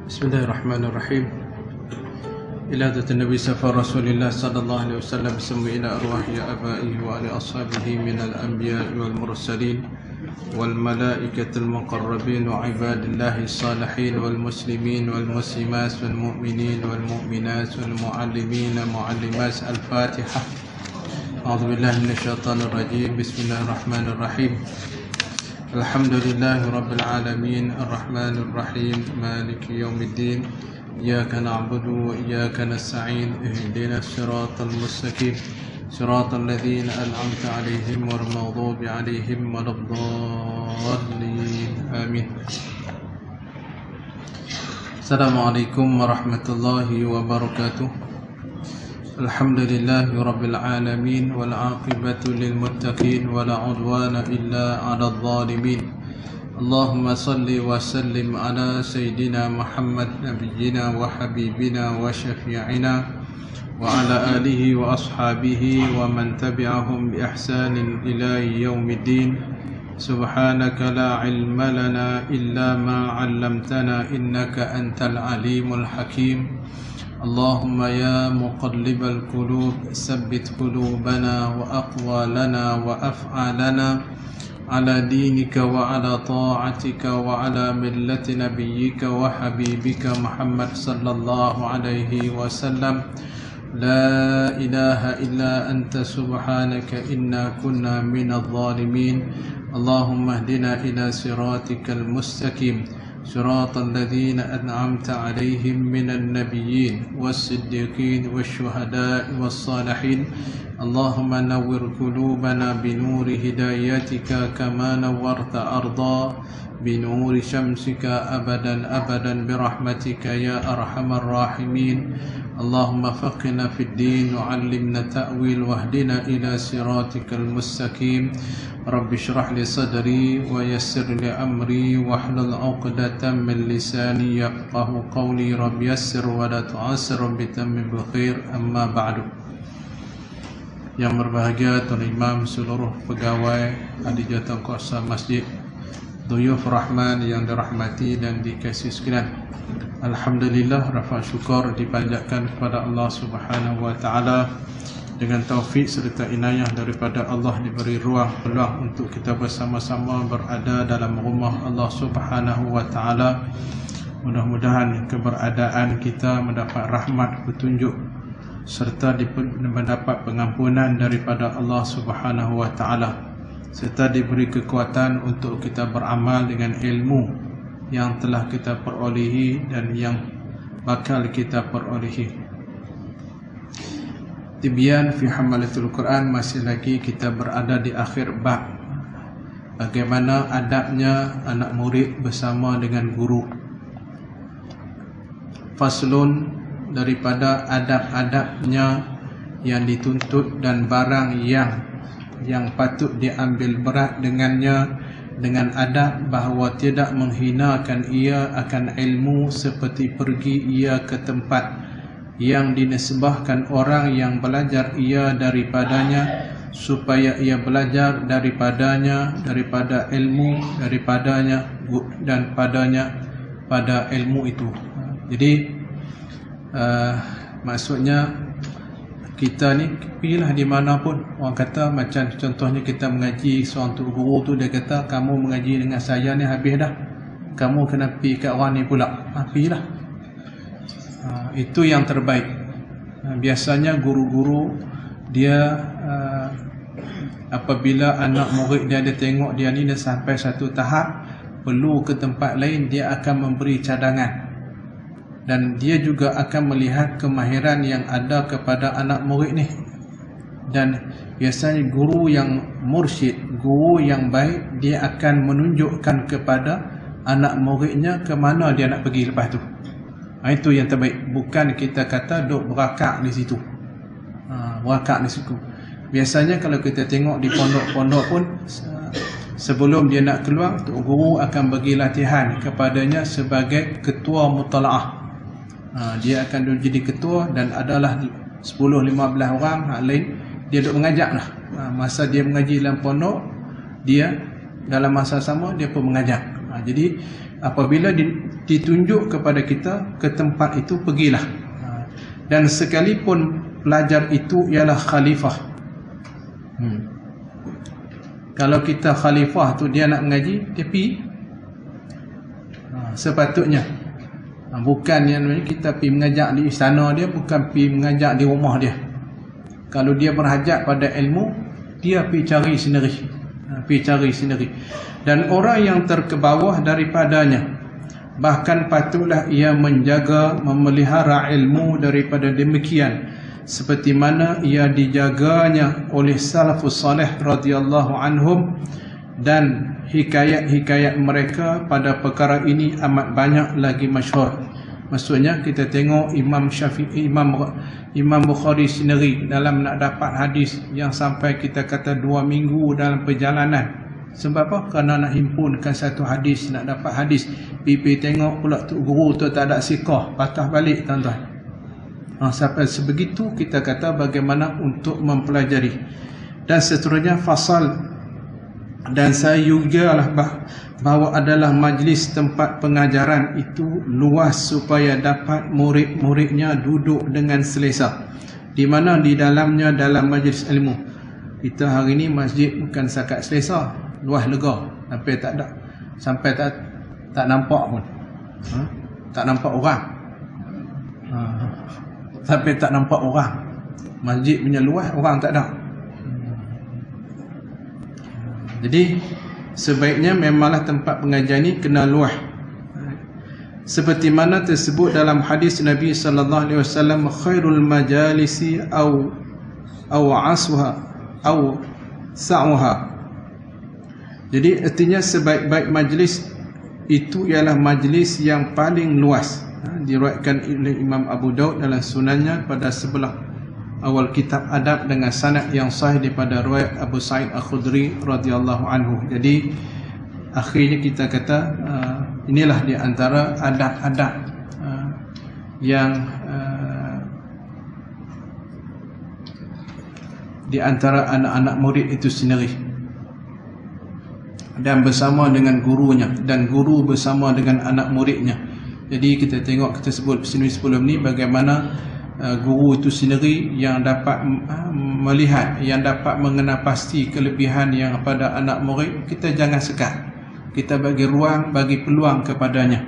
Bismillahirrahmanirrahim. Ila hadratin Nabi Safa Rasulillah sallallahu alaihi wasallam bismi ila arwahi abaihi wa ali ashabihi minal anbiya'i wal mursalin wal malaikatil muqarrabin wa ibadillahi salihin wal muslimin wal muslimat wal mu'minin wal mu'minat wal muallimin muallimat. Al-Fatihah. A'udzu billahi minasyaitonir rajim. Bismillahirrahmanirrahim. Alhamdulillahi rabbil alamin arrahmanir rahim maliki yaumiddin iyyaka na'budu wa iyyaka nasta'in ihdinas siratal mustaqim siratal ladzina an'amta 'alaihim ghairil maghdubi 'alaihim waladdallin amin. Assalamualaikum warahmatullahi wabarakatuh. Alhamdulillahi rabbil alamin wal 'aqibatu lil muttaqin wala 'udwana illa 'alal zalimin. Allahumma salli wa sallim ala sayyidina Muhammad nabiyyina wa habibina wa syafi'ina wa ala alihi wa ashabihi wa man tabi'ahum bi ihsanin ila yaumiddin. Subhanaka la ilma lana illa ma 'allamtana innaka antal alimul hakim. Allahumma ya muqallibal qulub sabbit qulubana wa aqwalana wa af'alana ala dinika wa ala ta'atika wa ala millati nabiyyika wa habibika Muhammad sallallahu alaihi wasallam. La ilaha illa anta subhanaka inna kunna minadh dhalimin. Allahumma ihdina ila siratikal mustaqim صراط الذين أنعمت عليهم من النبيين والصديقين والشهداء والصالحين. اللهم نور قلوبنا بنور هدايتك كما نورت أرضا بنور شمسك أبدا أبدا برحمتك يا أرحم الراحمين. اللهم فقنا في الدين وعلمنا التأويل واهدنا إلى صراطك المستقيم. رب اشرح لي صدري ويسر لي أمري واحلل عقدة من لساني يفقه قولي. رب يسر ولا تعسر بتمم بخير. أما بعد. Yang berbahagia Tuan Imam, seluruh pegawai ahli jawatankuasa masjid, Duyuf Rahman yang dirahmati dan dikasihi sekalian. Alhamdulillah, rafa syukur dipanjatkan kepada Allah Subhanahu wa taala. Dengan taufik serta inayah daripada Allah diberi ruang peluang untuk kita bersama-sama berada dalam rumah Allah Subhanahu wa taala. Mudah-mudahan keberadaan kita mendapat rahmat, petunjuk serta mendapat pengampunan daripada Allah Subhanahu wa taala, serta diberi kekuatan untuk kita beramal dengan ilmu yang telah kita perolehi dan yang bakal kita perolehi. Tibyan fi hamalatul Quran, masih lagi kita berada di akhir bab bagaimana adabnya anak murid bersama dengan guru. Faslun, daripada adab-adabnya yang dituntut dan barang yang patut diambil berat dengannya, dengan adab bahawa tidak menghinakan ia akan ilmu seperti pergi ia ke tempat yang dinisbahkan orang yang belajar ia daripadanya, supaya ia belajar daripadanya, daripada ilmu daripadanya dan padanya pada ilmu itu. Jadi maksudnya kita ni pergilah di mana pun. Orang kata macam contohnya kita mengaji, seorang tu guru tu dia kata kamu mengaji dengan saya ni habis dah, kamu kena pergi kat orang ni pula. Pergilah. Itu yang terbaik. Biasanya guru-guru dia apabila anak murid dia tengok dia ni dah sampai satu tahap perlu ke tempat lain, dia akan memberi cadangan. Dan dia juga akan melihat kemahiran yang ada kepada anak murid ni. Dan biasanya guru yang mursyid, guru yang baik, dia akan menunjukkan kepada anak muridnya ke mana dia nak pergi lepas tu. Itu yang terbaik. Bukan kita kata duk berakak di situ. Berakak di situ. Biasanya kalau kita tengok di pondok-pondok pun, sebelum dia nak keluar, tok guru akan bagi latihan kepadanya sebagai ketua mutalaah. Dia akan jadi ketua dan adalah 10-15 orang lain dia duk mengajak lah. Masa dia mengaji dalam pondok, dia dalam masa sama dia pun mengajak. Jadi apabila ditunjuk kepada kita ke tempat itu, pergilah. Dan sekalipun pelajar itu ialah khalifah, kalau kita khalifah tu dia nak mengaji, dia pergi sepatutnya. Bukan yang kita pergi mengajak di istana dia, bukan pergi mengajak di rumah dia. Kalau dia berhajat pada ilmu, dia pergi cari sendiri, pergi cari sendiri. Dan orang yang terkebawah daripadanya, bahkan patutlah ia menjaga, memelihara ilmu daripada demikian, seperti mana ia dijaganya oleh salafus salih radhiyallahu anhum. Dan hikayat-hikayat mereka pada perkara ini amat banyak lagi masyhur. Maksudnya kita tengok Imam Syafi'i, Imam Bukhari sendiri dalam nak dapat hadis yang sampai kita kata 2 minggu dalam perjalanan. Sebab apa? Kerana nak himpunkan satu hadis, nak dapat hadis. Pipi tengok pula tu guru tu tak ada siqah, patah balik tuan-tuan. Sampai sebegitu kita kata bagaimana untuk mempelajari. Dan seterusnya fasal. Dan saya juga lah bahawa adalah majlis tempat pengajaran itu luas supaya dapat murid-muridnya duduk dengan selesa, di mana di dalamnya dalam majlis ilmu. Kita hari ini masjid bukan sakat selesa, luas lega, sampai tak nampak pun, tak nampak orang, sampai tak nampak orang. Masjid punya luas, orang tak ada. Jadi sebaiknya memanglah tempat pengajian ini kena luas, seperti mana tersebut dalam hadis Nabi sallallahu alaihi wasallam, khairul majalisi au aswaha au sa'uha. Jadi artinya sebaik-baik majlis itu ialah majlis yang paling luas. Diriwayatkan oleh Imam Abu Daud dalam sunannya pada sebelah awal kitab adab dengan sanad yang sahih daripada riwayat Abu Sa'id Al-Khudri radhiyallahu anhu. Jadi akhirnya kita kata inilah di antara adab-adab yang di antara anak-anak murid itu sendiri, dan bersama dengan gurunya, dan guru bersama dengan anak muridnya. Jadi kita tengok, kita sebut sebelum ni bagaimana guru itu sendiri yang dapat melihat, yang dapat mengenal pasti kelebihan yang pada anak murid. Kita jangan sekat, kita bagi ruang, bagi peluang kepadanya.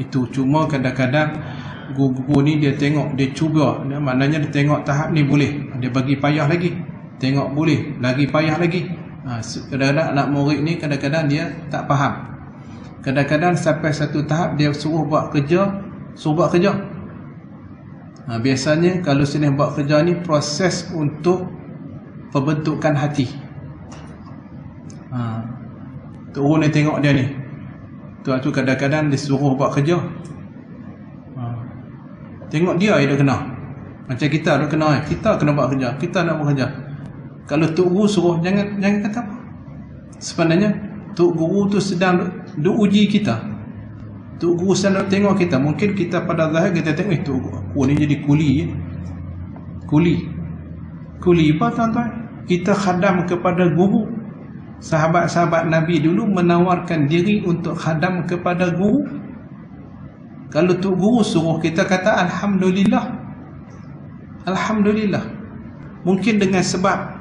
Itu cuma kadang-kadang guru ni dia tengok, dia cuba, maknanya dia tengok tahap ni boleh, dia bagi payah lagi, tengok boleh, lagi payah lagi. Kadang-kadang anak murid ni kadang-kadang dia tak faham. Kadang-kadang sampai satu tahap dia suruh buat kerja. Biasanya kalau sini buat kerja ni proses untuk pembentukan hati. Tok guru ni tengok dia ni, tu kadang-kadang dia suruh buat kerja. Tengok dia dia kena. Macam kita dah kena, kita kena buat kerja, kita nak buat kerja. Kalau tok guru suruh, jangan kata apa. Sebenarnya tok guru tu sedang uji kita. Tok guru sedang tengok kita. Mungkin kita pada zahir kita tengok, tok guru ni jadi kuli. Kuli apa tuan-tuan? Kita khadam kepada guru. Sahabat-sahabat Nabi dulu menawarkan diri untuk khadam kepada guru. Kalau tok guru suruh, kita kata alhamdulillah. Alhamdulillah. Mungkin dengan sebab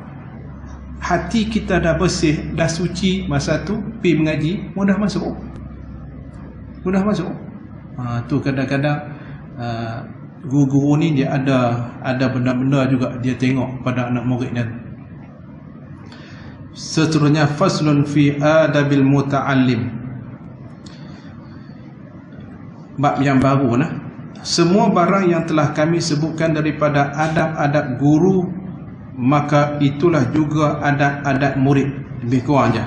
hati kita dah bersih, dah suci masa tu, pergi mengaji, mudah masuk. Tu kadang-kadang guru-guru ni dia ada benda-benda juga dia tengok pada anak muridnya. Seterusnya faslun fi adabil muta'allim. Bab yang baru nah. Semua barang yang telah kami sebutkan daripada adab-adab guru, maka itulah juga adab-adab murid, lebih kurang aja.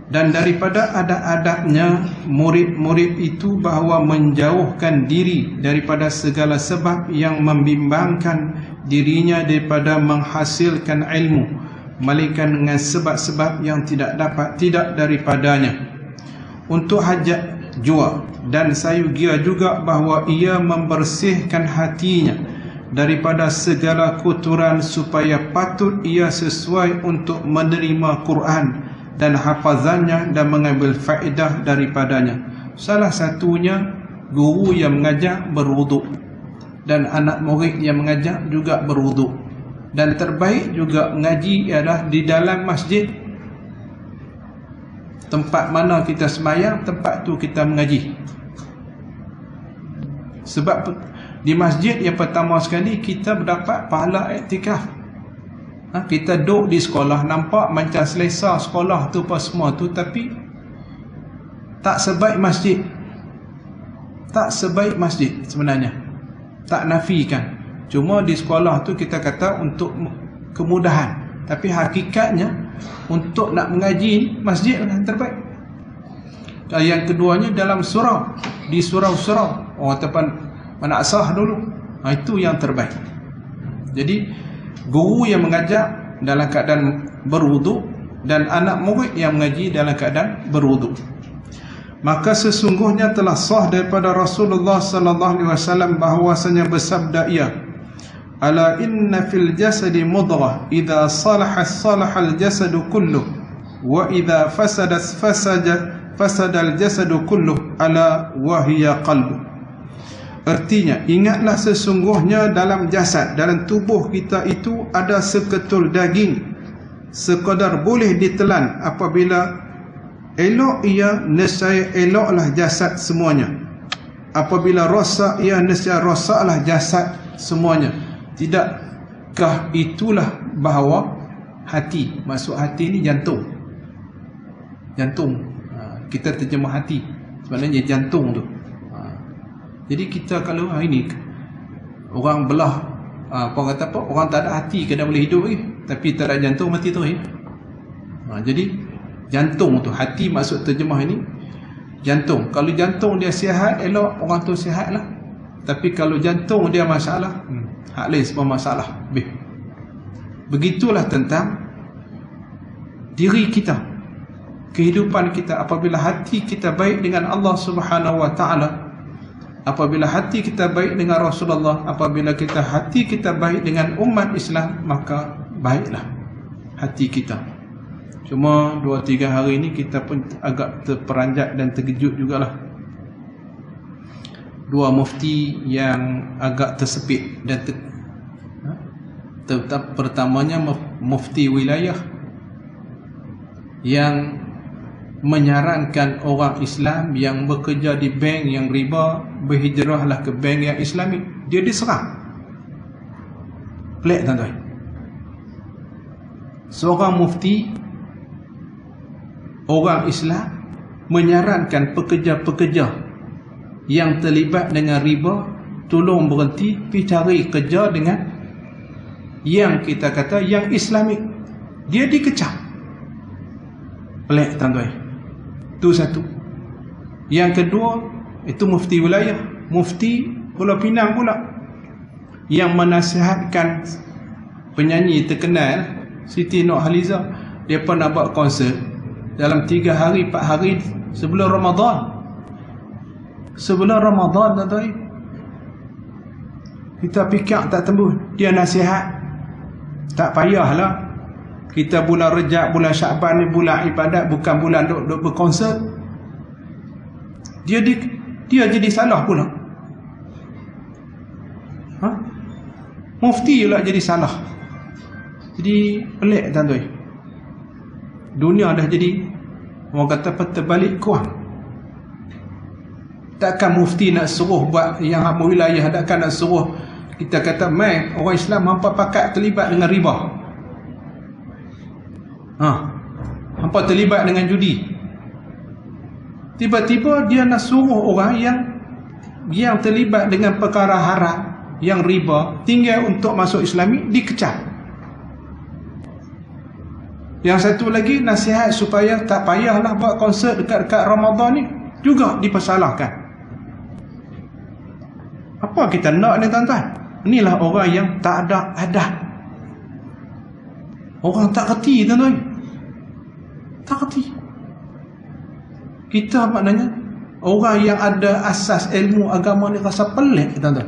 Dan daripada adab-adabnya murid-murid itu bahawa menjauhkan diri daripada segala sebab yang membimbangkan dirinya daripada menghasilkan ilmu, melainkan dengan sebab-sebab yang tidak daripadanya, untuk hajat jua. Dan sayugia juga bahawa ia membersihkan hatinya daripada segala kotoran supaya patut ia sesuai untuk menerima Quran dan hafazannya dan mengambil faedah daripadanya. Salah satunya guru yang mengajar berwuduk, dan anak murid yang mengajar juga berwuduk. Dan terbaik juga mengaji ialah di dalam masjid. Tempat mana kita sembahyang, tempat tu kita mengaji. Sebab di masjid yang pertama sekali kita mendapat pahala iktikaf. Kita duduk di sekolah, nampak macam selesa sekolah tu apa semua tu, tapi tak sebaik masjid. Tak sebaik masjid sebenarnya. Tak nafikan. Cuma di sekolah tu kita kata untuk kemudahan, tapi hakikatnya untuk nak mengaji masjid yang terbaik. Dan yang keduanya dalam surau, di surau-surau, ataupun madrasah dulu, itu yang terbaik. Jadi guru yang mengajar dalam keadaan berwuduk dan anak murid yang mengaji dalam keadaan berwuduk. Maka sesungguhnya telah sah daripada Rasulullah sallallahu alaihi wasallam bahwasanya bersabda ia, ala inna fil jasadi mudghah idza salaha salahal jasadu kulluh wa idza fasadal jasadu kulluh ala wa hiya qalbu. Artinya, ingatlah sesungguhnya dalam jasad, dalam tubuh kita itu ada seketul daging, sekadar boleh ditelan. Apabila elok ia, nescaya eloklah jasad semuanya. Apabila rosak ia, nescaya rosaklah jasad semuanya. Tidakkah itulah bahawa hati, maksud hati ni jantung. Jantung, kita terjemah hati, sebenarnya jantung tu. Jadi kita kalau hari ni orang belah, orang kata apa, orang tak ada hati kena boleh hidup lagi, tapi tak ada jantung mati terus ya. Jadi jantung tu, hati maksud terjemah ini jantung. Kalau jantung dia sihat, elok orang tu sihat lah. Tapi kalau jantung dia masalah, hak lain semua masalah. Begitulah tentang diri kita, kehidupan kita. Apabila hati kita baik dengan Allah Subhanahu wa ta'ala, apabila hati kita baik dengan Rasulullah, apabila hati kita baik dengan umat Islam, maka baiklah hati kita. Cuma 2-3 hari ini kita pun agak terperanjat dan terkejut jugalah. Dua mufti yang agak tersepit dan pertamanya mufti wilayah yang menyarankan orang Islam yang bekerja di bank yang riba berhijrahlah ke bank yang Islami. Dia diserang. Pelik tuan-tuan. Seorang mufti orang Islam menyarankan pekerja-pekerja yang terlibat dengan riba tolong berhenti, pergi cari kerja dengan yang kita kata yang Islamik. Dia dikecam. Pelik tuan-tuan. Itu satu. Yang kedua, itu mufti wilayah, mufti Pulau Pinang pula, yang menasihatkan penyanyi terkenal Siti Nurhaliza. Dia pernah buat konsert dalam 3 hari 4 hari sebelum Ramadan. Sebelum Ramadan tuan-tuan, kita fikir tak tembus. Dia nasihat, tak payahlah kita bulan Rejab, bulan Syaban ni bulan ibadat, bukan bulan duk berkonsert. Dia jadi salah pula. Mufti pula jadi salah. Jadi pelik tuan-tuan. Dunia dah jadi, orang kata terbalik kuang. Takkan mufti nak suruh buat yang hak wilayah, takkan nak suruh kita kata mai orang Islam hampa pakat terlibat dengan riba. Hampa terlibat dengan judi. Tiba-tiba dia nak suruh orang yang terlibat dengan perkara haram, yang riba, tinggal untuk masuk Islami, dikecam. Yang satu lagi nasihat supaya tak payahlah buat konsert dekat Ramadan ni, juga dipersalahkan. Apa kita nak ni tuan-tuan? Inilah orang yang tak ada adab. Orang tak kerti tuan-tuan. Tak kerti. Kita maknanya orang yang ada asas ilmu agama ni rasa pelik tuan-tuan.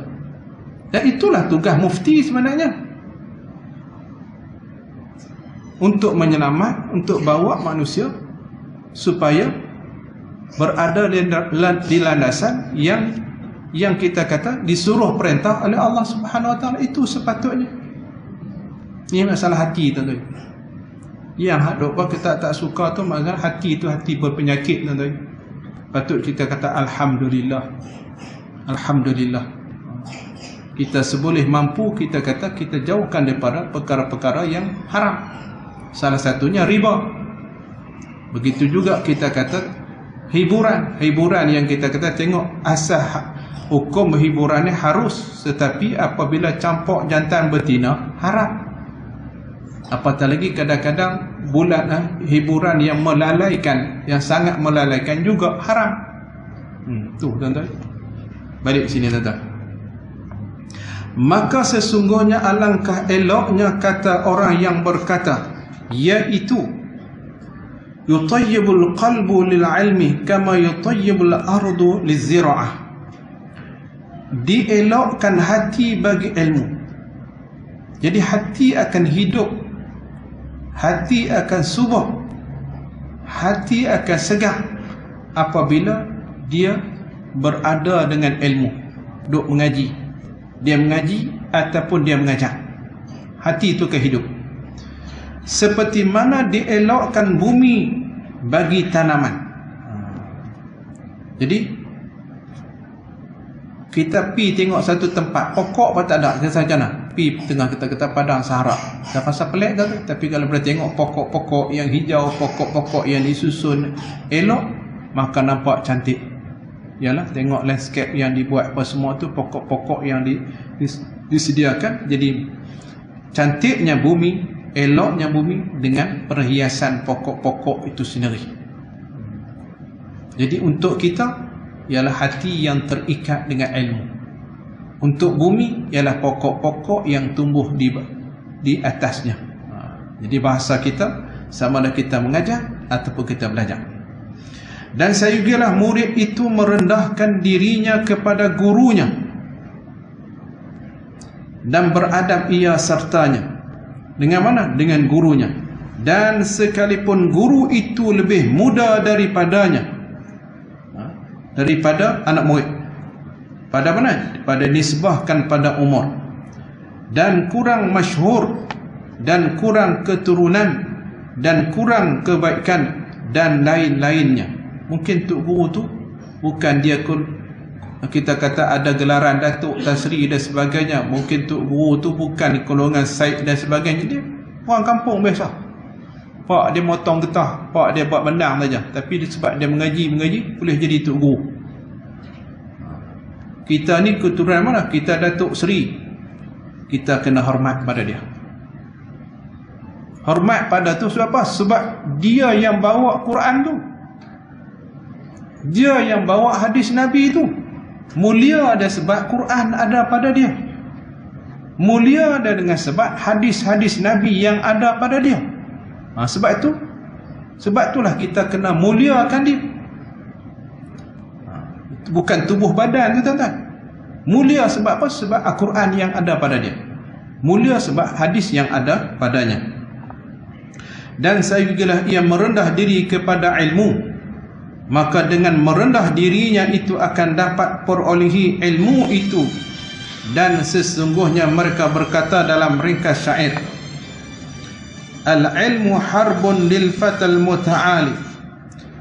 Dan itulah tugas mufti sebenarnya. untuk menyelamat, untuk bawa manusia supaya berada di landasan yang kita kata disuruh perintah oleh Allah Subhanahu Wa Taala. Itu sepatutnya. Ini masalah hati tuan-tuan. Yang hak doa kita tak suka tu masalah hati tu, hati berpenyakit tuan-tuan. Patut kita kata alhamdulillah. Alhamdulillah. Kita seboleh mampu kita kata kita jauhkan daripada perkara-perkara yang haram. Salah satunya riba. Begitu juga kita kata hiburan yang kita kata tengok asal hukum hiburan ni harus, tetapi apabila campur jantan betina haram. Apatah lagi kadang-kadang bulan hiburan yang melalaikan, yang sangat melalaikan juga haram. Tu tuan-tuan. Balik sini tuan-tuan. Maka sesungguhnya alangkah eloknya kata orang yang berkata, iaitu yutayyibul qalbu lil ilmi kama yutayyibul ardu lizira'ah. Dielokkan hati bagi ilmu. Jadi hati akan hidup, hati akan subur, hati akan segar apabila dia berada dengan ilmu, duk mengaji. Dia mengaji ataupun dia mengajar, hati itu akan hidup. Seperti mana dielokkan bumi bagi tanaman. Jadi kita pi tengok satu tempat, pokok pun tak ada, macam mana? Pi tengah kita padang Sahara. Tak pasal pelik tak? Tapi kalau boleh tengok pokok-pokok yang hijau, pokok-pokok yang disusun elok, maka nampak cantik. Yalah, tengok landscape yang dibuat apa semua tu, pokok-pokok yang disediakan. Jadi cantiknya bumi, eloknya bumi dengan perhiasan pokok-pokok itu sendiri. Jadi untuk kita ialah hati yang terikat dengan ilmu. Untuk bumi ialah pokok-pokok yang tumbuh di atasnya. Jadi bahasa kita sama ada kita mengajar ataupun kita belajar. Dan sayugilah murid itu merendahkan dirinya kepada gurunya dan beradab ia sertanya. Dengan mana? Dengan gurunya. Dan sekalipun guru itu lebih muda daripadanya, daripada anak murid, pada mana? Pada nisbahkan pada umur, dan kurang masyhur, dan kurang keturunan, dan kurang kebaikan, dan lain-lainnya. Mungkin Tok Guru tu bukan dia kita kata ada gelaran Datuk, Tasri dan sebagainya. Mungkin Tok Guru tu bukan golongan Said dan sebagainya. Dia orang kampung biasa. Pak dia motong getah, pak dia buat benang saja. Tapi sebab dia mengaji boleh jadi Tok Guru. Kita ni keturunan mana? Kita Datuk Seri. Kita kena hormat pada dia. Hormat pada tu sebab apa? Sebab dia yang bawa Quran tu. Dia yang bawa hadis Nabi itu. Mulia ada sebab Quran ada pada dia. Mulia ada dengan sebab hadis-hadis Nabi yang ada pada dia. Sebab itulah kita kena muliakan dia. Bukan tubuh badan tu tuan-tuan. Mulia sebab apa? Sebab Al-Quran yang ada pada dia. Mulia sebab hadis yang ada padanya. Dan sayugilah ia merendah diri kepada ilmu, maka dengan merendah dirinya itu akan dapat perolehi ilmu itu. Dan sesungguhnya mereka berkata dalam ringkas syair, al-ilmu harbun lil fatal muta'ali,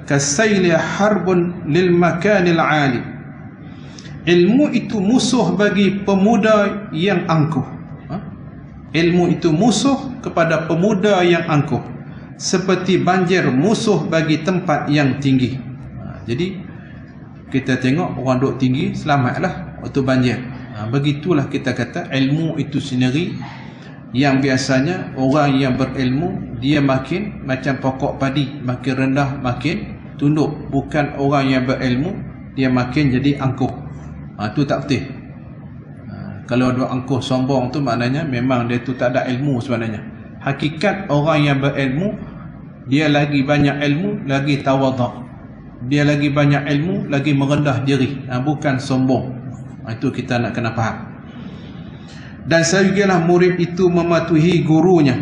kasayli harbun lil makanil ali. Ilmu itu musuh bagi pemuda yang angkuh. Ilmu itu musuh kepada pemuda yang angkuh, seperti banjir musuh bagi tempat yang tinggi. Jadi kita tengok orang duduk tinggi, selamatlah waktu banjir. Begitulah kita kata ilmu itu sendiri, yang biasanya orang yang berilmu dia makin macam pokok padi, makin rendah makin tunduk. Bukan orang yang berilmu dia makin jadi angkuh. Itu tak betul. Kalau dia angkuh sombong tu maknanya memang dia tu tak ada ilmu sebenarnya. Hakikat orang yang berilmu, dia lagi banyak ilmu, lagi tawaduk. Dia lagi banyak ilmu, lagi merendah diri, bukan sombong. Itu kita nak kena faham. Dan sayugilah murid itu mematuhi gurunya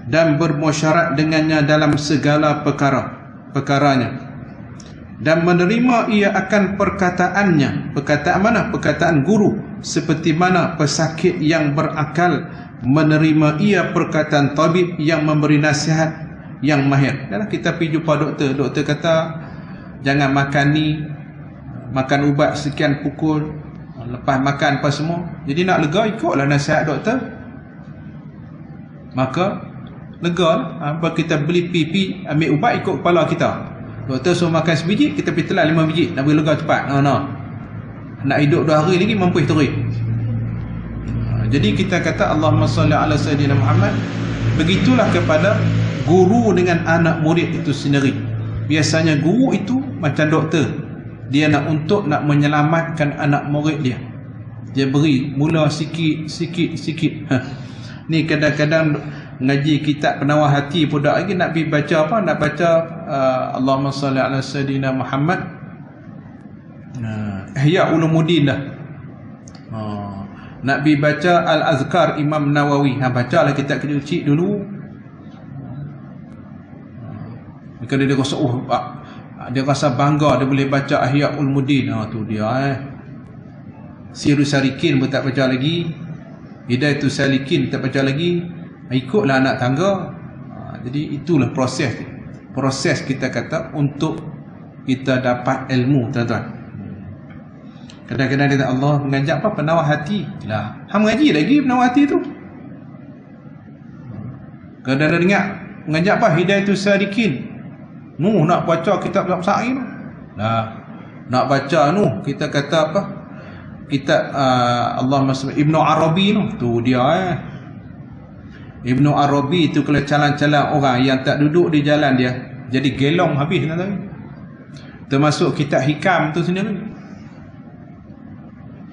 dan bermusyarat dengannya dalam segala perkaranya, dan menerima ia akan perkataannya. Perkataan mana? Perkataan guru. Seperti mana pesakit yang berakal menerima ia perkataan tabib yang memberi nasihat yang mahir. Dalam kita pergi jumpa doktor, doktor kata jangan makan ni, makan ubat sekian pukul, lepas makan apa semua. Jadi nak lega, ikutlah nasihat doktor, maka lega. Apa kita beli pipi, ambil ubat ikut kepala kita. Doktor suruh makan sebiji, kita pergi telan 5 biji, nak boleh lega cepat. Nak hidup 2 hari lagi mampu terik. Jadi kita kata Allahumma salli ala Sayyidina Muhammad. Begitulah kepada guru dengan anak murid itu sendiri. Biasanya guru itu macam doktor, dia nak menyelamatkan anak murid dia. Dia beri mula sikit. Ni kadang-kadang ngaji kitab penawar hati pun dah lagi nak pergi baca apa? Nak baca Allahumma salli ala Sayyidina Muhammad, Ihya Ulumuddin dah. Nak pergi baca Al-Azkar Imam Nawawi, bacalah kitab kecil dulu. Kalau dia rasa dia rasa bangga dia boleh baca Ihya Ulumuddin, tu dia. Sirus Salikin pun tak baca lagi, Hidayatus Salikin tak baca lagi, ikutlah anak tangga. Jadi itulah proses kita kata untuk kita dapat ilmu, tuan-tuan. Kadang-kadang dia kata Allah mengajak apa? Penawar hati lah. Hang mengaji lagi penawar hati tu. Kadang-kadang dengar mengajak apa? Hidayatus Salikin. Nak baca kitab Sa'in lah. Nak baca kita kata apa? Kitab Allahumma Ibnu Arabi tu dia. Ibnu Arabi tu kalau calang-calang orang yang tak duduk di jalan dia jadi gelong habis, tuan-tuan. Termasuk kitab Hikam tu sendiri.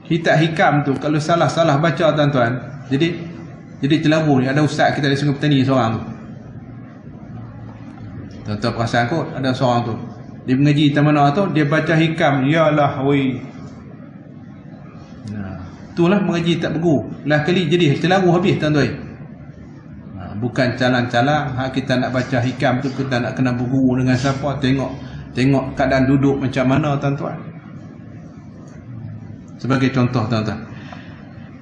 Kitab Hikam tu kalau salah baca, tuan-tuan, jadi celaru ni. Ada ustaz kita di Sungai Petani seorang tu, tuan-tuan perasan kot, ada seorang tu dia mengaji mana tu, dia baca Hikam, yalah woi. Itulah mengaji tak berguru lah kali, jadi celaru habis, tuan-tuan. Bukan calang-calang. Kita nak baca Hikam tu, kita nak kena berguru dengan siapa, tengok keadaan duduk macam mana, tuan-tuan. Sebagai contoh, tuan-tuan.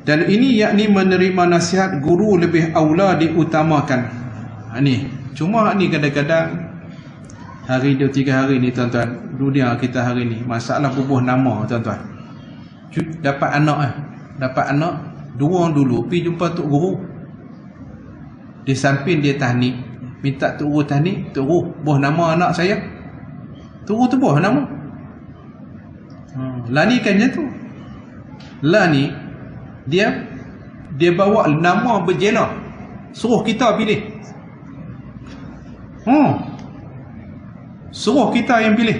Dan ini yakni menerima nasihat guru lebih aula diutamakan. Ni cuma ni kadang-kadang hari 2-3 hari ni, tuan-tuan, dunia kita hari ni masalah bubuh nama, tuan-tuan. Dapat anak dua dulu pergi jumpa tok guru. Di samping dia tahnik, minta tok guru tahnik, tok guru buh nama anak saya. Tok guru tu buh nama. Lah ni kan tu. Lah ni dia bawa nama berjela, suruh kita pilih. Suruh kita yang pilih.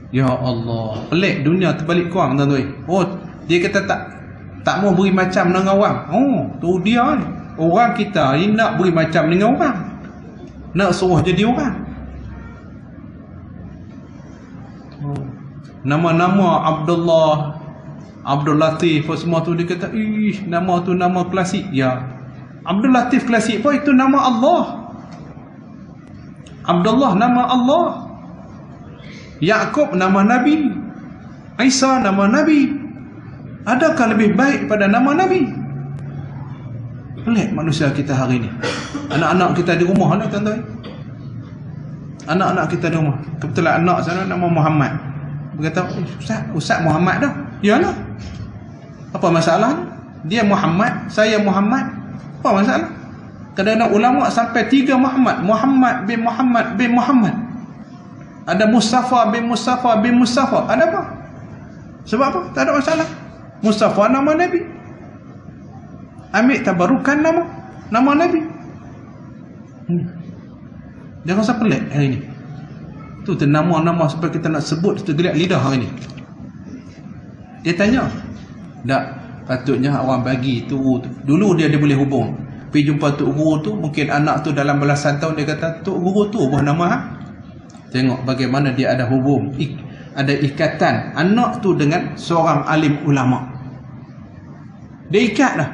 Ya Allah, pelik dunia terbalik kurang, tuan-tuan. Dia kata tak mau beri macam dengan orang. Tu dia ni. Orang kita ni nak beri macam dengan orang, nak suruh jadi orang. Nama-nama Abdul Latif semua tu, dia kata nama tu nama klasik. Ya, Abdul Latif klasik pun itu nama Allah. Abdullah nama Allah, Yaqub nama Nabi, Isa nama Nabi. Adakah lebih baik pada nama Nabi? Pelik manusia kita hari ni. Anak-anak kita di rumah ni, tuan-tuan. Anak-anak kita di rumah. Kebetulan anak sana nama Muhammad. Berkata, Ustaz Muhammad dah. Yalah. Apa masalah? Dia Muhammad, saya Muhammad. Apa masalah? Kadang-kadang ulama sampai 3 Muhammad. Muhammad bin Muhammad bin Muhammad. Ada Mustafa bin Mustafa bin Mustafa. Ada apa? Sebab apa? Tak ada masalah. Mustafa nama Nabi. Ambil tabarukan nama Nabi. Jangan rasa pelik hari ni. Tu nama-nama sampai kita nak sebut tergeliat lidah hari ni. Dia tanya, tak patutnya orang bagi tu. Dulu dia boleh hubung. Pergi jumpa tok guru tu, mungkin anak tu dalam belasan tahun, dia kata tok guru tu buah nama. Tengok bagaimana dia ada hubung, ada ikatan anak tu dengan seorang alim ulama. Dia ikat lah.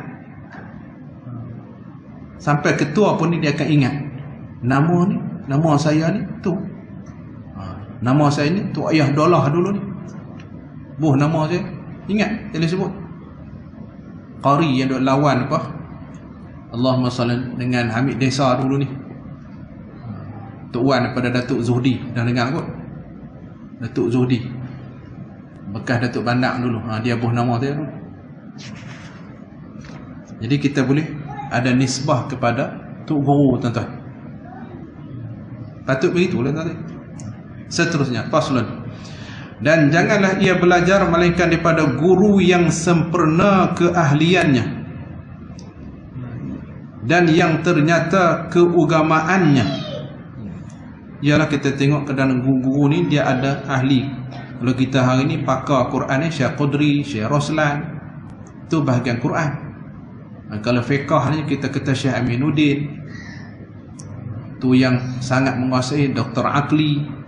Sampai ketua pun ni dia akan ingat. Nama ni, nama saya ni tu. Nama saya ni tu ayah dolar dulu ni. Buh nama saya. Ingat dia sebut. Qari yang duk lawan apa? Allahumma salli dengan Hamid Desa dulu ni. Tok Wan daripada Datuk Zuhdi. Dah dengar kot? Datuk Zuhdi. Bekas Datuk Bandar dulu. Dia buh nama saya dulu. Jadi kita boleh ada nisbah kepada Tok Guru, tuan-tuan. Patut begitulah, tuan-tuan. Seterusnya, faslun. Dan janganlah ia belajar melainkan daripada guru yang sempurna keahliannya dan yang ternyata keugamaannya. Ialah kita tengok ke dalam guru ni dia ada ahli. Kalau kita hari ni pakar Quran ni Syekh Qudri, Syekh Roslan, tu bahagian Quran. Kalau fiqah ni kita kata Syekh Aminuddin, tu yang sangat menguasai Dr. Akli.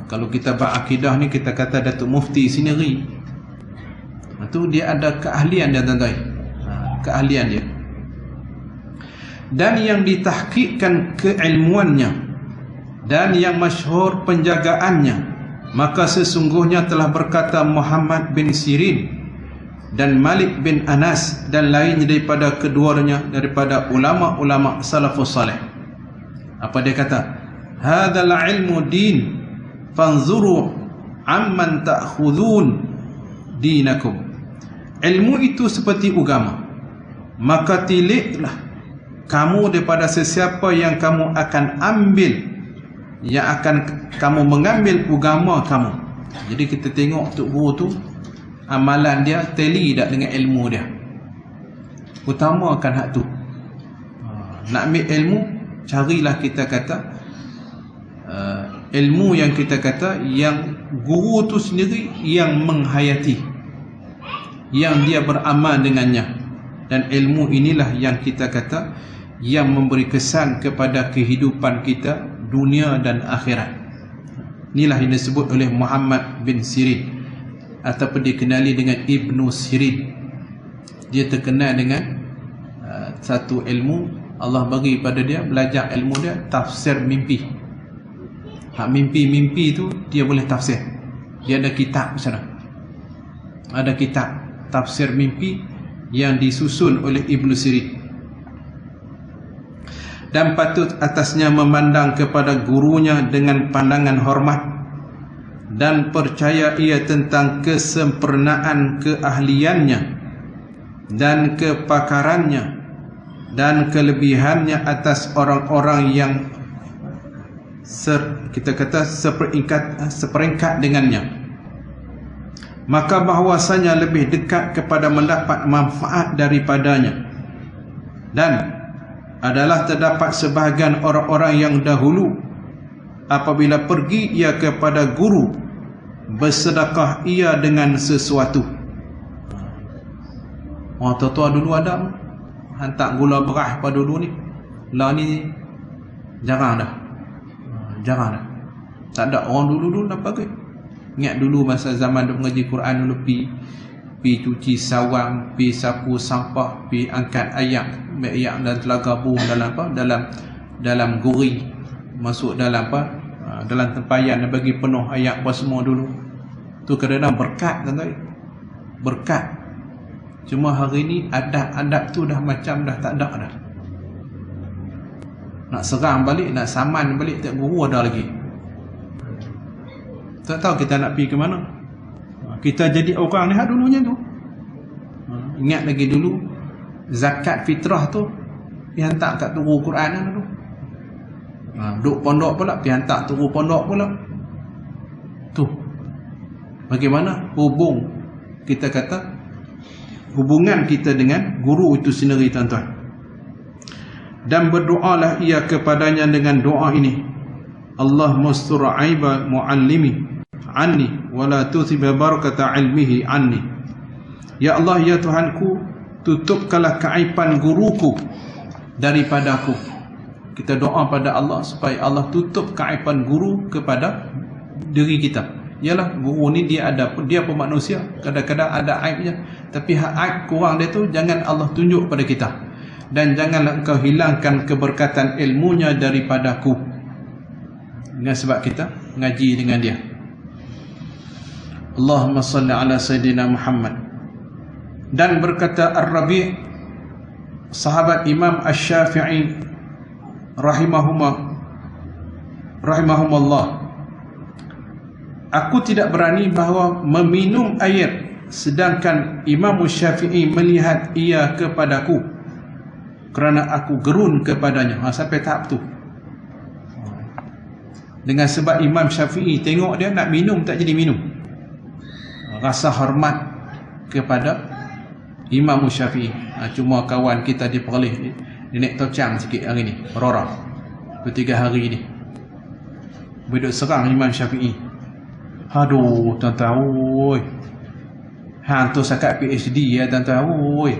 Kalau kita bab akidah ni kita kata Datuk Mufti sendiri. Tu dia ada keahlian dia, tuan-tuan. Keahlian dia. Dan yang ditahqiqkan keilmuannya dan yang masyhur penjagaannya, maka sesungguhnya telah berkata Muhammad bin Sirin dan Malik bin Anas dan lainnya daripada keduanya daripada ulama-ulama salafus salih. Apa dia kata? Hadzal ilmu din fanzuru amman ta'khudun dinakum. Ilmu itu seperti agama, maka tiliklah kamu daripada sesiapa yang kamu akan ambil, yang akan kamu mengambil agama kamu. Jadi kita tengok Tok Guru tu amalan dia teli tak dengan ilmu dia. Utamakan hak tu. Nak ambil ilmu, carilah kita kata ilmu yang kita kata yang guru tu sendiri yang menghayati, yang dia beramal dengannya. Dan ilmu inilah yang kita kata yang memberi kesan kepada kehidupan kita dunia dan akhirat. Inilah yang disebut oleh Muhammad bin Sirin ataupun dikenali dengan Ibnu Sirin. Dia terkenal dengan satu ilmu Allah bagi pada dia, belajar ilmu dia tafsir mimpi. Hak mimpi-mimpi tu dia boleh tafsir. Dia ada kitab sana. Ada kitab tafsir mimpi yang disusun oleh Ibnu Sirin. Dan patut atasnya memandang kepada gurunya dengan pandangan hormat dan percaya ia tentang kesempurnaan keahliannya dan kepakarannya dan kelebihannya atas orang-orang yang kita kata seperingkat dengannya. Maka bahwasanya lebih dekat kepada mendapat manfaat daripadanya. Dan adalah terdapat sebahagian orang-orang yang dahulu apabila pergi ia kepada guru, bersedekah ia dengan sesuatu. Orang tua-tua dulu ada hantar gula beras pada dulu ni. Lah ni jarang dah. Jarang dah. Tak ada orang dulu nak pakai. Ingat dulu masa zaman duk mengaji Quran dulu pi cuci sawang, pi sapu sampah, pi angkat ayak, ambil ayak dan telaga buang dalam apa? Dalam guri. Masuk dalam apa? Dalam tempayan dan bagi penuh ayak apa semua dulu. Tu kadang-kadang berkat, tuan-tuan. Berkat. Cuma hari ni adat-adat tu dah macam dah tak ada dah. Nak serang balik, nak saman balik tak guru ada lagi. Tak tahu kita nak pergi ke mana. Kita jadi orang ni dulunya tu. Ingat lagi dulu zakat fitrah tu dihantar kat turu Quran dulu. Duduk pondok pula dihantar turu pondok pula. Tu. Bagaimana kita kata hubungan kita dengan guru itu sendiri, tuan-tuan. Dan berdoalah ia kepadanya dengan doa ini. Allah mustur aiba muallimi anni wala tuthiba barakata ilmihi anni. Ya Allah, ya Tuhanku, tutupkanlah keaiban guruku daripadaku. Kita doa pada Allah supaya Allah tutup keaiban guru kepada diri kita. Yalah, guru ni dia pun manusia, kadang-kadang ada aibnya, tapi aib kurang dia tu jangan Allah tunjuk pada kita. dan janganlah engkau hilangkan keberkatan ilmunya daripadaku. Dengan sebab kita ngaji dengan dia. Allahumma salli ala Sayyidina Muhammad. Dan berkata Ar-Rabi', sahabat Imam Asy-Syafi'i rahimahumullah, aku tidak berani bahawa meminum air sedangkan Imam Syafi'i melihat ia kepadaku, kerana aku gerun kepadanya. Sampai tahap tu. Dengan sebab Imam Syafi'i tengok dia nak minum tak jadi minum. Rasa hormat kepada Imam Syafi'i. Cuma kawan kita di Perlis dia naik tocang sikit hari ni, Rora 2-3 hari ni, duduk serang Imam Syafi'i. Aduh tuan-tuan, oi, hang tu sakat PhD ya tuan-tuan, oi.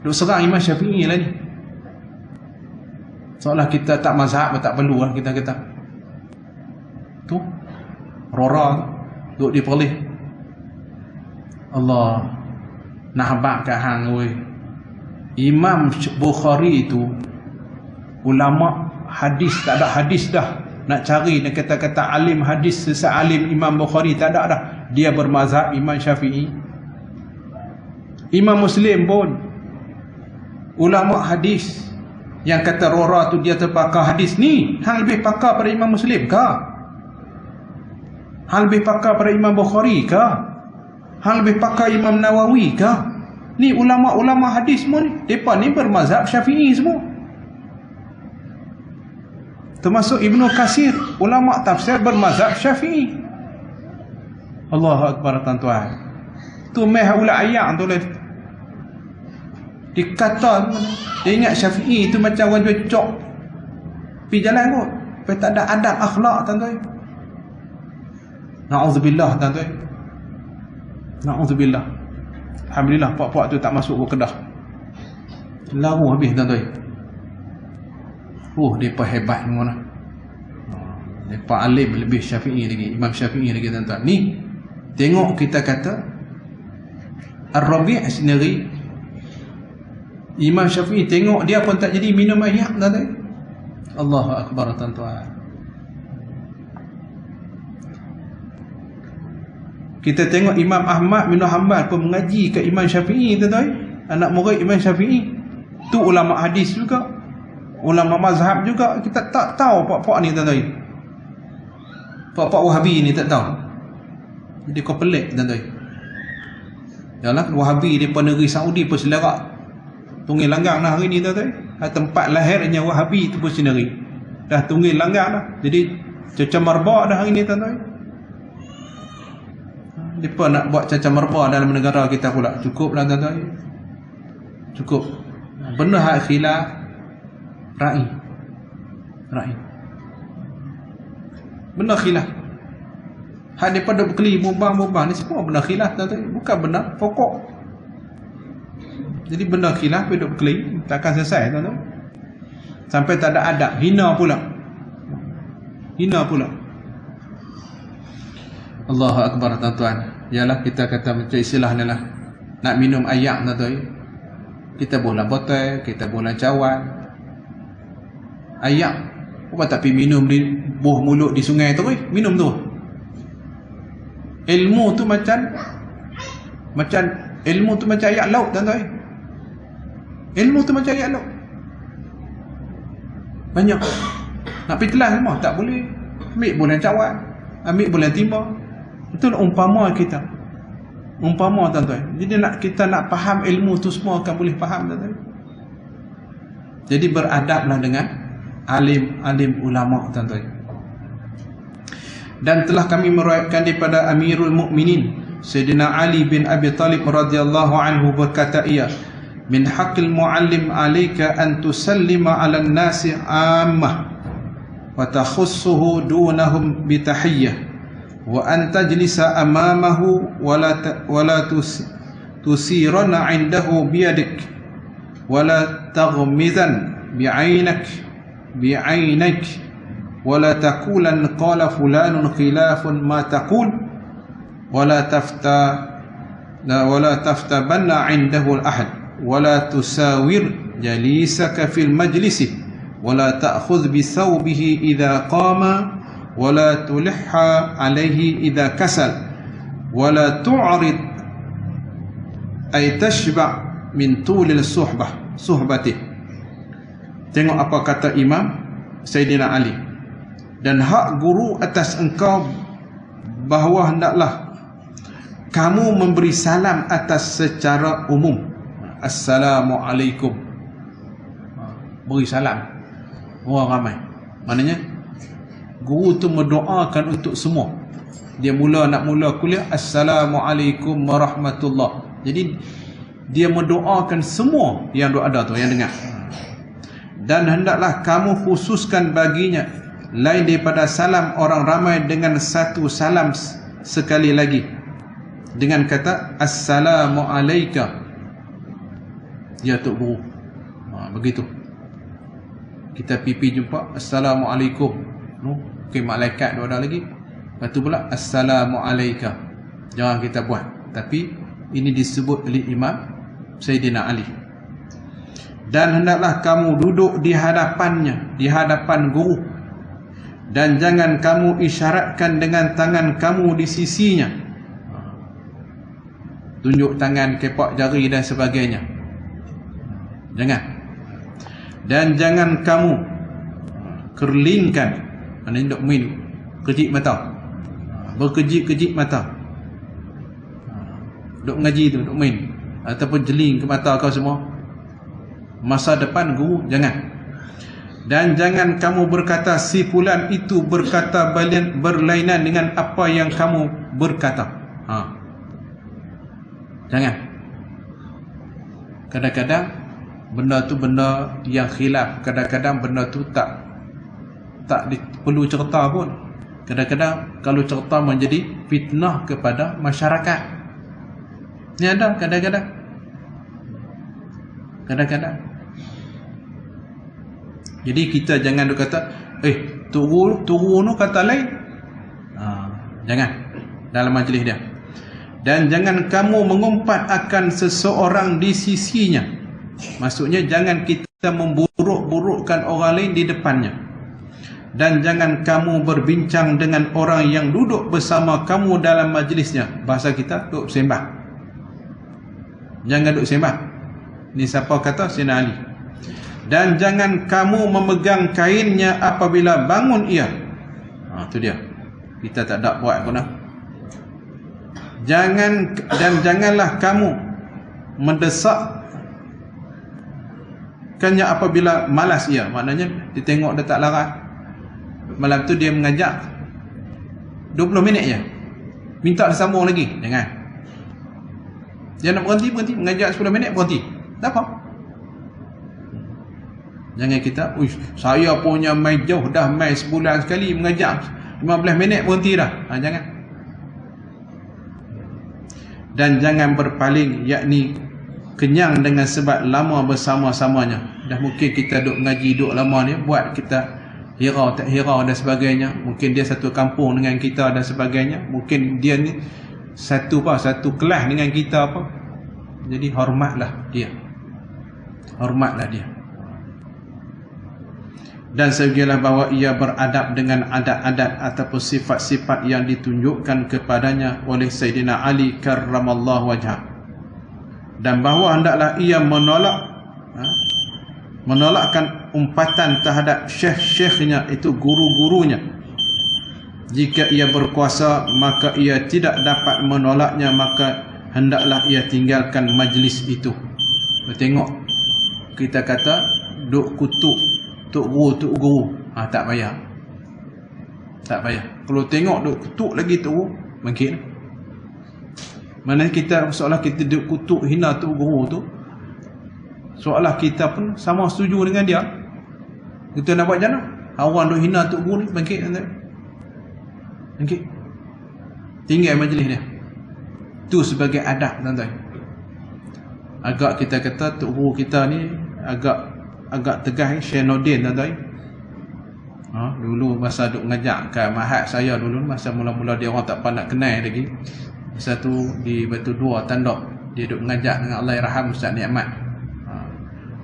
Duduk serang Imam Syafi'i lah ni. Seolah kita tak mazhab, tak perlu lah kita kata. Tu Rora duduk di Perlis. Allah nak habaq kat hang, oi. Imam Bukhari tu ulama hadis, tak ada hadis dah. Nak cari dan kata-kata alim hadis sesat alim Imam Bukhari tak ada dah. Dia bermazhab Imam Syafi'i. Imam Muslim pun ulama hadis yang kata Rora tu dia terpakar hadis. Ni hang lebih pakar pada Imam Muslim ke? Hang lebih pakar pada Imam Bukhari ke? Hang lebih pakar Imam Nawawi ke? Ni ulama-ulama hadis semua ni, depa ni bermazhab Syafi'i semua. Termasuk Ibnu Katsir, ulama tafsir bermazhab Syafi'i. Allahu akbar tuan-tuan. Tu meh ula ayat tu lah. Dikata dia ingat Syafi'i tu macam orang jual cok pi jalan kot, tapi tak ada adab akhlak tuan-tuan. Na'udzubillah tuan-tuan. Na'udzubillah. Alhamdulillah puak-puak tu tak masuk ke Kedah. Laru habis tuan-tuan. Depa hebat semua lah. Depa alim lebih Syafi'i lagi, Imam Syafi'i lagi tuan-tuan. Ni tengok kita kata Ar-Rabi' sendiri, Imam Syafi'i tengok dia pun tak jadi minum air tuan-tuan. Allahu akbar tuan-tuan. Kita tengok Imam Ahmad bin Hanbal pun mengaji ke Imam Syafi'i tuan-tuan. Anak murid Imam Syafi'i tu ulama hadis juga, ulama mazhab juga. Kita tak tahu puak-puak ni tuan-tuan. Puak-puak Wahabi ni tak tahu. Jadi kau pelik tuan-tuan. Yalah, Wahabi di negeri Saudi pun selerak. Tunggil langgang dah hari ni tuan-tuan. Tempat lahirnya Wahabi tu pun sendiri dah tunggil langgang dah. Jadi cecah marbak dah hari ni tuan-tuan. Mereka nak buat caca merba dalam negara kita pula. Cukup lah tuan-tuan. Cukup. Benar hak khilaf ra'i. Benar khilaf. Hak daripada berkeli mubah ni semua benar khilaf tuan-tuan. Bukan benar pokok. Jadi benar khilaf duduk berkeli takkan selesai tuan-tuan. Sampai tak ada adab, hina pula. Allahu akbar tuan-tuan. Yalah, kita kata macam istilah ni lah, nak minum air tuan-tuan, kita boleh botol, kita boleh cawan. Air apa tak pergi minum di buah mulut di sungai tu, minum tu. Ilmu tu macam air laut tuan-tuan. Ilmu tu macam air laut. Banyak. Nak pergi telan semua tak boleh. Ambil bulan cawan, ambil bulan timba. Itu umpama kita. Umpama tuan-tuan. Jadi kita nak faham ilmu tu semua akan boleh faham tuan-tuan. Jadi beradablah dengan alim ulama tuan-tuan. Dan telah kami meriwayatkan daripada Amirul Mukminin Sayyidina Ali bin Abi Talib radhiyallahu anhu berkata, ia min haqqil muallim alayka an tusallima 'alan nasi 'ammah wa takhussuhu dunahum bi tahiyyah wa an tajlisa amamahu wala tusirana 'indahu biyadik wala taghmizan bi'ainak wala taqulan qala fulanun khilafun ma taqul wala taftabanna 'indahu al-ahad wala tusawir jalisaka fil majlisi wala ta'khudh bi thawbihi idza qama wala tulihha alaihi idza kasal wala tu'rid ay tashba' min tulil suhbati. Tengok apa kata Imam Sayyidina Ali. Dan hak guru atas engkau bahawa hendaklah kamu memberi salam atas secara umum. Assalamualaikum. Beri salam orang ramai. Maknanya guru tu mendoakan untuk semua. Dia nak mula kuliah, Assalamualaikum warahmatullahi. Jadi dia mendoakan semua yang ada tu, yang dengar. Dan hendaklah kamu khususkan baginya lain daripada salam orang ramai dengan satu salam sekali lagi, dengan kata Assalamualaikum ya Tok Guru. Begitu. Kita pipi jumpa Assalamualaikum. Mungkin malaikat tu ada lagi. Lepas tu pula Assalamualaikum. Jangan kita buat. Tapi ini disebut oleh Imam Sayyidina Ali. Dan hendaklah kamu duduk di hadapannya, di hadapan guru, dan jangan kamu isyaratkan dengan tangan kamu di sisinya, tunjuk tangan, kepak jari dan sebagainya. Jangan. Dan jangan kamu kerlingkan, maknanya duk main kejip mata, berkejip-kejip mata, duk ngaji tu, duk main, ataupun jeling ke mata kau semua. Masa depan guru, jangan. Dan jangan kamu berkata si fulan itu berkata berlainan dengan apa yang kamu berkata. Jangan. Kadang-kadang benda tu benda yang khilaf, kadang-kadang benda tu tak perlu cerita pun. Kadang-kadang kalau cerita menjadi fitnah kepada masyarakat. Ni ada kadang-kadang. Jadi kita jangan duk kata turu tu kata lain. Jangan dalam majlis dia. Dan jangan kamu mengumpat akan seseorang di sisinya. Maksudnya jangan kita memburuk-burukkan orang lain di depannya. Dan jangan kamu berbincang dengan orang yang duduk bersama kamu dalam majlisnya. Bahasa kita duk sembah. Jangan duk sembah. Ni siapa kata? Sayyidina Ali. Dan jangan kamu memegang kainnya apabila bangun ia. Tu dia. Kita tak ada buat pun. Janganlah kamu mendesakkannya apabila malas ia. Maknanya dia tengok dia tak larat. Malam tu dia mengajak 20 minit je. Minta dia sambung lagi. Jangan. Dia nak berhenti. Mengajak 10 minit berhenti. Tak apa. Jangan kita, saya punya main jauh dah main sebulan sekali mengajak 15 minit berhenti dah. Jangan. Dan jangan berpaling, yakni kenyang dengan sebab lama bersama-samanya. Dah mungkin kita duk ngaji duk lama ni, buat kita hirau tak hirau dan sebagainya. Mungkin dia satu kampung dengan kita dan sebagainya. Mungkin dia ni satu kelas dengan kita apa. Jadi hormatlah dia. Dan sebagianlah bahawa ia beradab dengan adat-adat ataupun sifat-sifat yang ditunjukkan kepadanya oleh Sayyidina Ali karramallahu wajhah. Dan bahawa hendaklah ia menolakkan umpatan terhadap syekh-syekhnya, itu guru-gurunya. Jika ia berkuasa maka ia tidak dapat menolaknya, maka hendaklah ia tinggalkan majlis itu. Tengok kita kata duk kutuk Tok Guru. Tak payah. Kalau tengok duk kutuk lagi Tok Guru, mungkin mana kita seolah kita duk kutuk hina Tok Guru tu, seolah kita pun sama setuju dengan dia. Kita nak buat macam mana? Orang duk hina Tok Guru ni, mungkin tinggal majlis dia. Tu sebagai adab, tuan-tuan. Agak kita kata Tok Guru kita ni agak tegas, Syenodin, tuan-tuan. Dulu masa duk ngajak kat Mahat saya dulu, masa mula-mula dia orang tak pandai kenal lagi. Masa tu di Batu Dua Tandok, dia duk ngajak dengan Allahyarham Ustaz Ni'mat.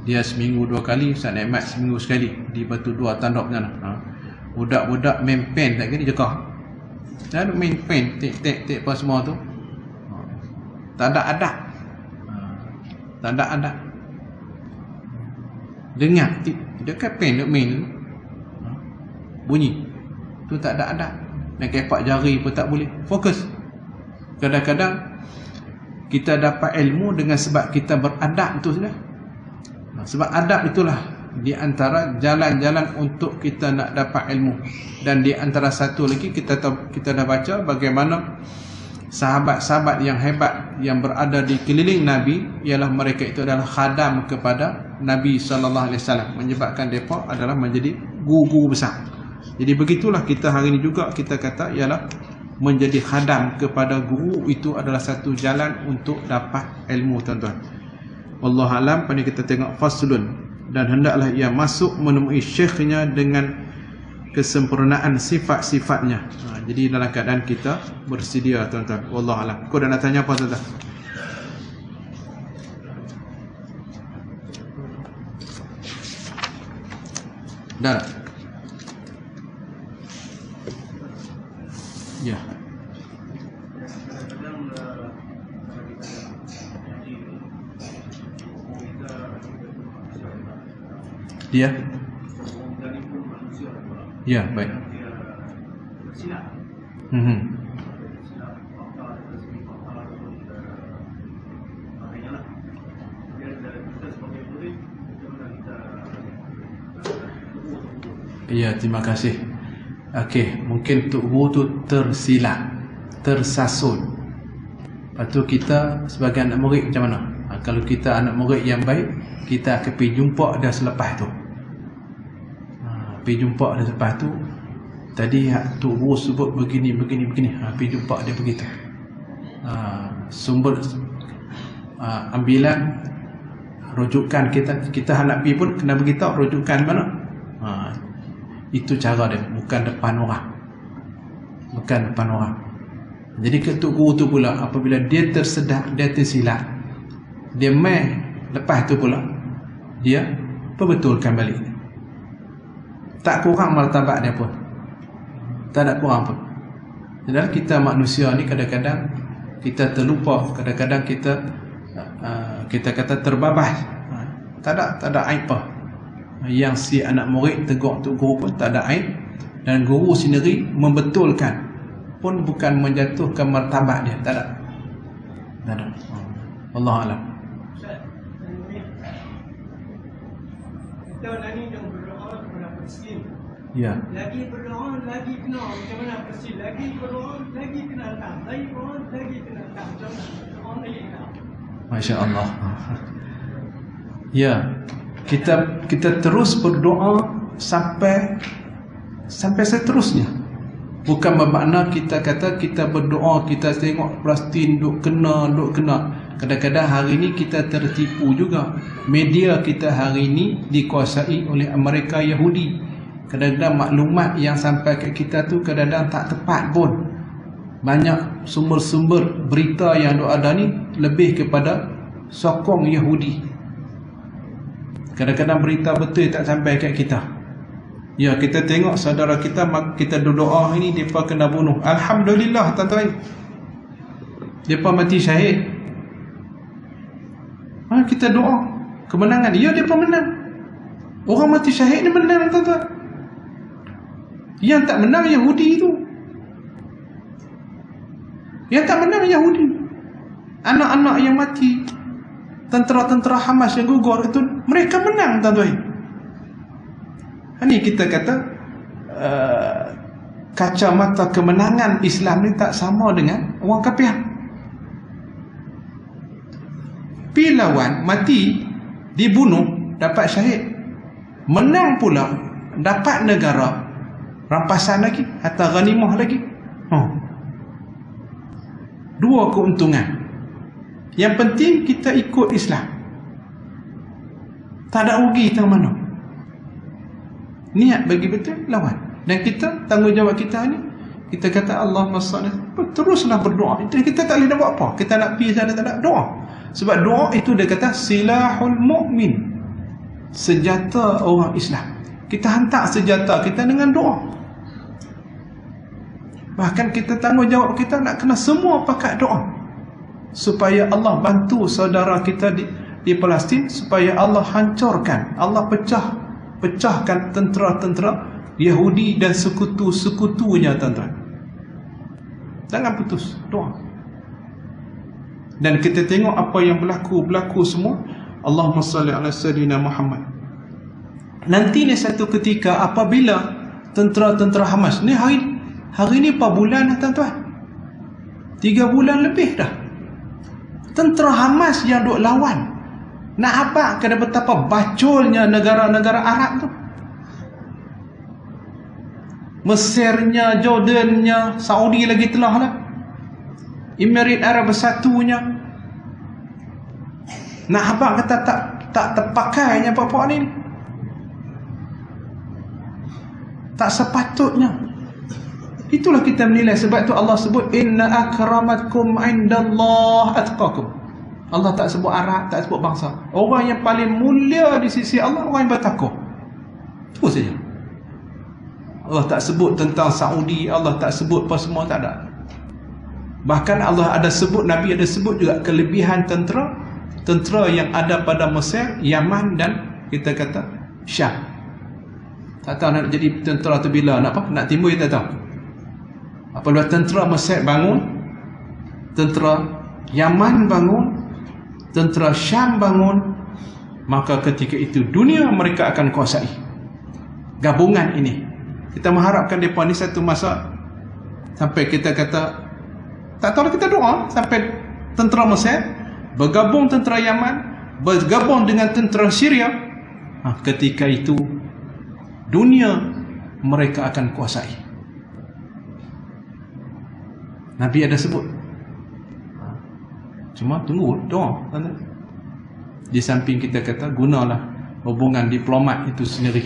Dia seminggu 2 kali, Ustaz Nikmat seminggu sekali di Batu Dua Tanduk sana. Budak-budak main pen tak kira jekah. Dah main pen, tek apa semua tu. Tak ada adab. Tak ada adab. Dengar dekat pen duk main bunyi. Tu tak ada adab. Nak kepak jari pun tak boleh. Fokus. Kadang-kadang kita dapat ilmu dengan sebab kita beradab tu saja. Sebab adab itulah di antara jalan-jalan untuk kita nak dapat ilmu. Dan di antara satu lagi kita dah baca bagaimana sahabat-sahabat yang hebat yang berada di keliling Nabi, ialah mereka itu adalah khadam kepada Nabi SAW, menyebabkan mereka adalah menjadi guru besar. Jadi begitulah kita hari ini juga kita kata ialah menjadi khadam kepada guru itu adalah satu jalan untuk dapat ilmu, tuan-tuan. Wallahu alam. Pada kita tengok faslun, dan hendaklah ia masuk menemui syekhnya dengan kesempurnaan sifat-sifatnya. Jadi dalam keadaan kita bersedia, tuan-tuan. Wallahu alam. Kau dah nak tanya apa, tuan-tuan? Dah. Ya. Dia. Ya, baik. Ya, terima kasih. Okey, mungkin Tok Guru tu tersilap, tersasul. Lepas tu kita sebagai anak murid macam mana? Kalau kita anak murid yang baik, kita akan pergi jumpa dia selepas tu. Pergi jumpa dia selepas tu. Tadi Tok Guru sebut begini. Pergi jumpa dia begitu. Sumber ambilan rujukan kita hendak pergi pun kena beritahu rujukan mana. Itu cara dia, bukan depan orang. Jadi Tok Guru tu pula, apabila dia tersedak, dia tersilap, dia lepas tu pula dia perbetulkan balik. Tak kurang martabat dia pun, tak ada kurang pun. Jadi kita manusia ni kadang-kadang kita terlupa, kadang-kadang kita kata terbabas. Tak ada aib apa. Yang si anak murid tegur Tok Guru pun tak ada aib, dan guru sendiri membetulkan pun bukan menjatuhkan martabat dia, tak ada. Allah alam. Kita ni yang berdoa kepada Palestin. Ya. Lagi berdoa lagi kena macam mana Palestin? Lagi berdoa lagi kena datang. Lagi berdoa lagi kena datang. Macam mana? Berdoa lagi kena. Masya-Allah. Ya. Kita terus berdoa sampai seterusnya. Bukan bermakna kita kata kita berdoa, kita tengok Palestin duk kena. Kadang-kadang hari ini kita tertipu juga. Media kita hari ini dikuasai oleh Amerika Yahudi. Kadang-kadang maklumat yang sampai ke kita tu kadang-kadang tak tepat pun. Banyak sumber-sumber berita yang ada ni lebih kepada sokong Yahudi. Kadang-kadang berita betul tak sampai kat kita. Ya, kita tengok saudara kita berdoa ini depa kena bunuh. Alhamdulillah, tuan-tuan. Depa mati syahid. Kita doa kemenangan. Ya, depa menang. Orang mati syahid ni menang, tuan-tuan. Yang tak menang Yahudi itu. Yang tak menang Yahudi. Anak-anak yang mati, tentera-tentera Hamas yang gugur itu, mereka menang, tuan-tuan. Ini kita kata kacamata kemenangan Islam ni tak sama dengan orang kafir. Pilawan mati, dibunuh, dapat syahid. Menang pula, dapat negara, rampasan lagi, harta ghanimah lagi. Dua keuntungan. Yang penting kita ikut Islam. Tak ada rugi tang mana. Niat bagi betul, lawan. Dan kita, tanggungjawab kita ni, kita kata Allahumma salli, teruslah berdoa. Kita tak boleh nak buat apa. Kita nak pergi sana tak nak doa. Sebab doa itu dia kata silahul mu'min. senjata orang Islam. Kita hantar senjata kita dengan doa. Bahkan kita tanggungjawab kita nak kena semua pakai doa, supaya Allah bantu saudara kita di Palestin, supaya Allah hancurkan, Allah pecahkan tentera-tentera Yahudi dan sekutu-sekutunya, tuan-tuan. Jangan putus doa. Dan kita tengok apa yang berlaku semua. Allahumma salli ala sayyidina Muhammad. Nanti ni satu ketika apabila tentera-tentera Hamas ni, hari ni berapa bulan dah, tuan-tuan? 3 bulan lebih dah. Tentera Hamas yang duk lawan. Nak apa kena betapa baculnya negara-negara Arab tu. Mesirnya, Jordannya, Saudi lagi telah lah. Emirat Arab Bersatunya. Nak apa kata tak terpakainya apa-apa ni. Tak sepatutnya. Itulah kita menilai. Sebab tu Allah sebut inna akramakum indallah atqakum. Allah tak sebut Arab, tak sebut bangsa. Orang yang paling mulia di sisi Allah orang yang bertakwa. Itu saja. Allah tak sebut tentang Saudi, Allah tak sebut apa semua, tak ada. Bahkan Allah ada sebut, Nabi ada sebut juga kelebihan tentera yang ada pada Mesir, Yaman dan kita kata Syam. Tak tahu nak jadi tentera tu bila, nak timbul, kita tahu. Apabila tentera Mesir bangun, tentera Yaman bangun, tentera Syam bangun, maka ketika itu dunia mereka akan kuasai. Gabungan ini, kita mengharapkan mereka ni satu masa sampai kita kata, tak tahu kita doa sampai tentera Mesir bergabung, tentera Yaman bergabung dengan tentera Syria. Ketika itu dunia mereka akan kuasai. Nabi ada sebut. Cuma tunggu doa. Di samping kita kata gunalah hubungan diplomat itu sendiri.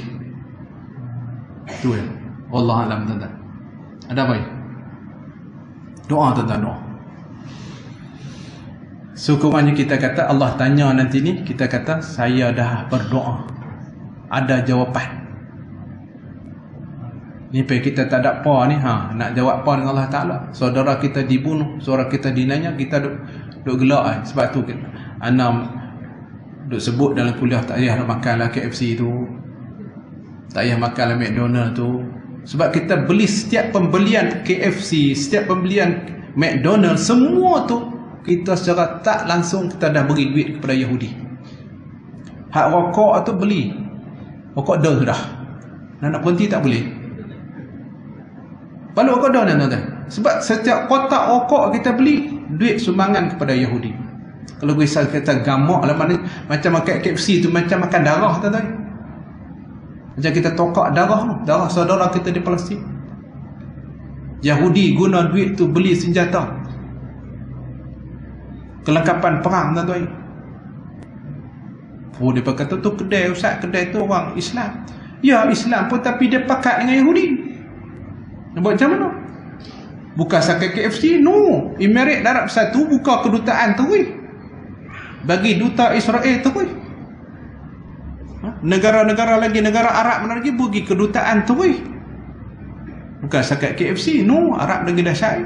Itu ya. Allah alam, tuan-tuan. Ada apa ya? Doa, tuan-tuan, doa. Syukurannya kita kata Allah tanya nanti ni, kita kata saya dah berdoa, ada jawapan. Ni kita tak ada apa ni, nak jawab apa dengan Allah Ta'ala. Saudara kita dibunuh, saudara kita dinanya, kita duk gelak. Sebab tu Anam duk sebut dalam kuliah, tak payah nak makanlah KFC tu, tak payah makanlah McDonald tu. Sebab kita beli setiap pembelian KFC, setiap pembelian McDonald, semua tu kita secara tak langsung kita dah beri duit kepada Yahudi. Hak rokok tu beli, rokok dah sudah, nak berhenti tak boleh. Balu rokok dah, tuan-tuan. Sebab setiap kotak rokok kita beli, duit sumbangan kepada Yahudi. Kalau kita gamak lah, macam makan KFC tu macam makan darah, tuan-tuan. Macam kita tokak darah saudara kita di Palestin. Yahudi guna duit tu beli senjata, kelengkapan perang, tuan-tuan. Dia kata tu kedai, ustaz, kedai tu orang Islam. Ya, Islam pun, tapi dia pakat dengan Yahudi. Dia buat macam mana? Bukan sakai KFC, no. Emirat Arab Bersatu buka kedutaan tu, bagi duta Israel tu, negara-negara lagi, negara Arab mana lagi bagi kedutaan tu, bukan sakai KFC, no. Arab lagi dahsyat.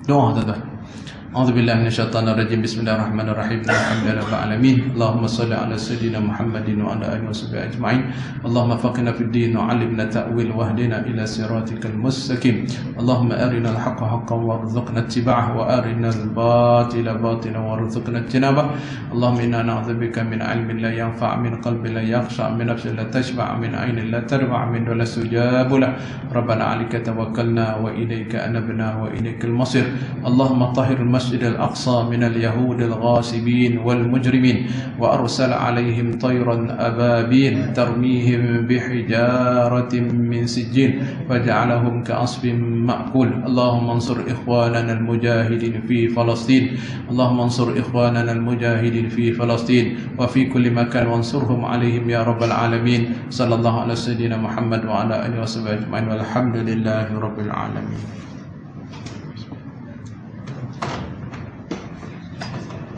Doa, tuan-tuan. A'udzubillahi minasyaitonirrajim. Bismillahirrahmanirrahim. Alhamdulillahirabbil alamin. Allahumma shalli ala sayyidina Muhammadin wa ala alihi washabihi ajma'in. Allahumma faqihna fid din wa 'allimna ta'wil wahdina ila siratikal mustaqim. Allahumma arinal haqqa haqqan warzuqna ittiba'ahu wa arinal batila batilan warzuqna ijtinabah. Allahumma inna na'udzubika min 'ilmin la yanfa', min qalbin la yakhsha', min nafsin la tashba', min 'ainin la tarba', min la sujabu lah. Rabbana 'alaika tawakkalna wa ilayka anabna wa ilaikal masir. Allahumma tahhir المسجد الأقصى من اليهود الغاصبين والمجرمين وأرسل عليهم طيرا أبابيل ترميهم بحجارة من سجيل وجعلهم كعصف مأكول. اللهم انصر إخواننا المجاهدين في فلسطين. اللهم انصر إخواننا المجاهدين في فلسطين وفي كل مكان وانصرهم عليهم يا رب العالمين. صلى الله على سيدنا محمد وعلى آله وصحبه أجمعين والحمد لله رب العالمين.